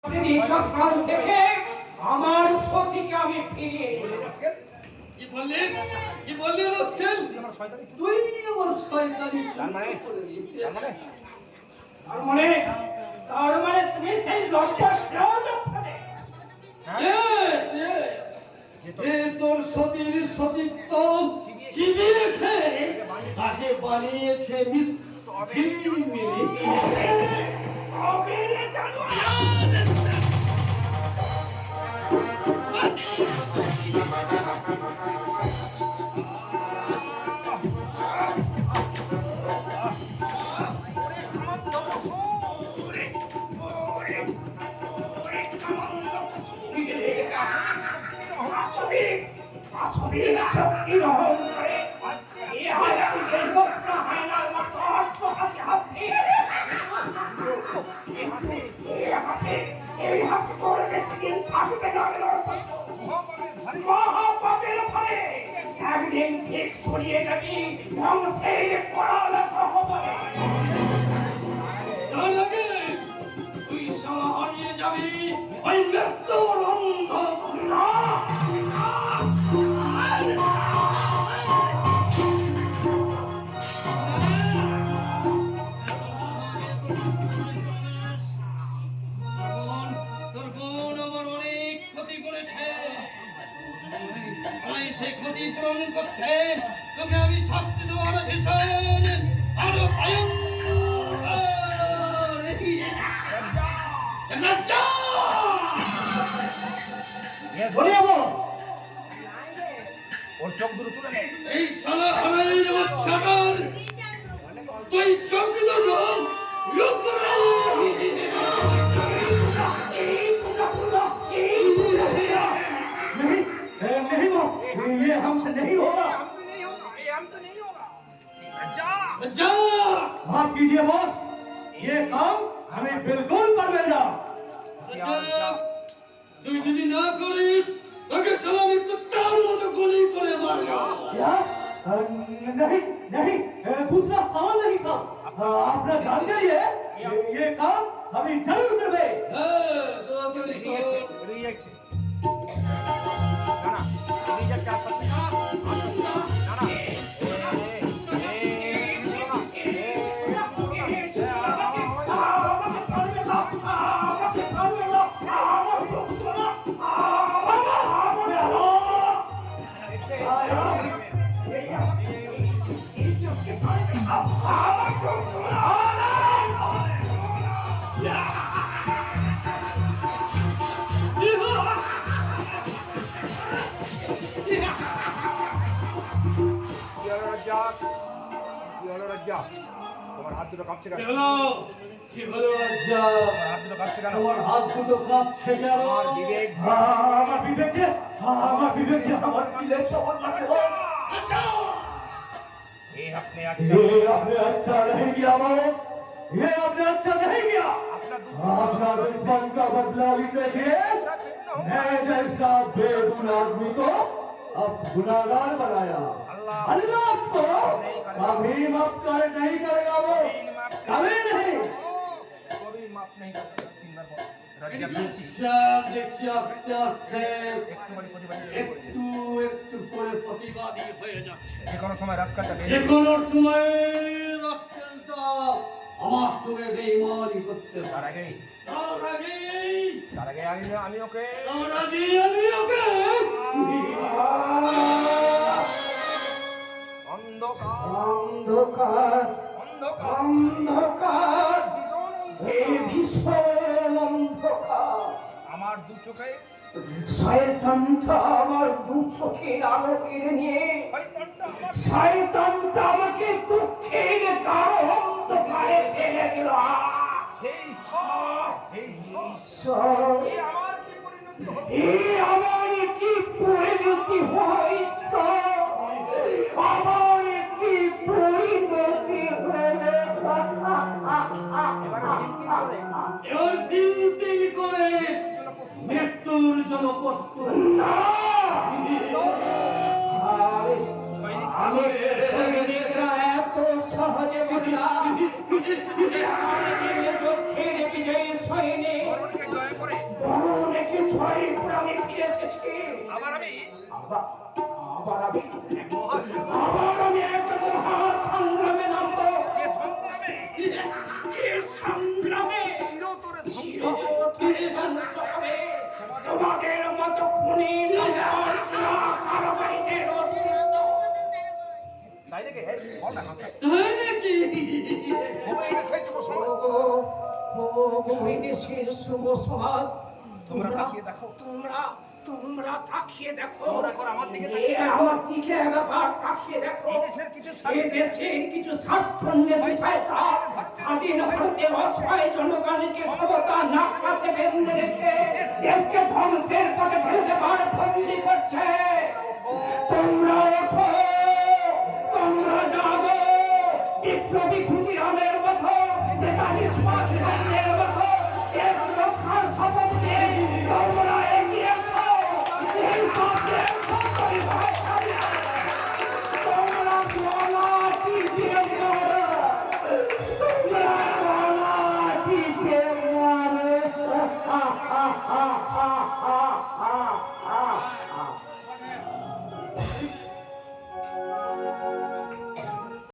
সকাল থেকে আমার সতীকে আমি ফিরিয়ে কি বললি রাস্কেল? তুই আমার শয়তানি তার মানে তুমি সেই লজ্জা যে তোর সতীর সতীত্ব চিবিয়ে খেয়ে তাকে বানিয়েছে একদিন ঠিক সরিয়ে যাবি ধ্বংসের পড়ালেখা হবে তুই সারা হারিয়ে যাবি ওই মৃত্যুর অন্ধ সে ক্ষতি পূরণ করতে তোকে আমি শাস্তি দেওয়ার ভীষণ আরো ওর চোখ দুটো তুলে নে। এই সালা হারাইর বাচ্চাটার তুই চোখ দুটো লোক नहीं वो ये हमसे नहीं होगा जा माफ कीजिए बॉस ये काम हमें बिल्कुल परवेज ना তুই যদি না করিস তোকে সালামি কুত্তার মতো গুলি করে মারবো क्या नहीं नहीं दूसरा सवाल नहीं था आपने जान के लिए ये काम हमें जरूर करवे হ্যাঁ তোকে রিজেক্ট না রিজেক্ট চাপ করতে না তোমার হাত দুটো কাঁপছে কেন? কি হলো রাজা হাত দুটো কাঁপছে কেন? তোমার হাত দুটো কাঁপছে কেন? আমার বিবেক আমার বিবেক যে আমার দিলে ছবল মারছে আচ্ছা ये अपने ये अच्छा आपने अच्छा नहीं किया बॉस ये आपने अच्छा नहीं किया अपना दुश्मन का बदला लेते हुए मैं जैसा बेगुनाह आदमी को अब गुनाहगार बनाया अल्लाह आपको कभी माफ कर नहीं करेगा वो कभी नहीं कभी माफ नहीं कर सकता तीन बार बोल रज्जा সব দেখছি আস্তে আস্তে একটু করে প্রতিবাদী একটু একটু করে প্রতিবাদী হয়ে যাচ্ছে যে কোনো সময় রাজকারটা যে কোনো সময় রাস্কেলটা আমার সঙ্গে বেঈমানি করতে তার পারে আগেই তার আগে আমি ওকে অন্ধকার অন্ধকার অন্ধকার অন্ধকার ভীষণ এই ভীষণ অন্ধকার আমার দু চোখে শয়তানটা আমার দু চোখের আলো কেড়ে নিয়ে শয়তানটা আমাকে দুঃখের গাঢ় অন্ধকারে ফেলে দিল আমার কি পরিণতি হয় আমার কি পরিণতি হলে এবার দিন দিন করে মৃত্যুর জন্য প্রস্তুত না আমি সৈনিকরা এত সহজে মহিলা চোখের বিজয়ী সৈনিক জয়পুর আমি ফিরে এসেছি। আবার আমি আবার আবার আমি মহাসংগ্রাম আবার আমি এক মহা সংগ্রামে নামবো। যে সংগ্রামে যে সংগ্রামে চিরতরে চিরতরে ধ্বংস হবে তোমাদের মতো খুনি কারবারিদের অস্তিত্ব। তাই নাকি এই বল না কথা তাই নাকি? হবে এই সেই যুব সমাজ ওই দেশের শুভ সমাজ তোমরা তাকিয়ে দেখো তোমরা তাকিয়ে দেখো। তোমরা একবার আমার দিকে এ আমার দিকে একবার তাকিয়ে দেখো। এই দেশের কিছু এই দেশের কিছু স্বার্থন্বেষী শয়তান স্বাধীন ভারতের অসহায় জনগণকে ক্ষমতা নাক কাছে বেঁধে রেখে দেশকে ধ্বংসের পথে ফেলে দেবার বন্দী করছে। তোমরা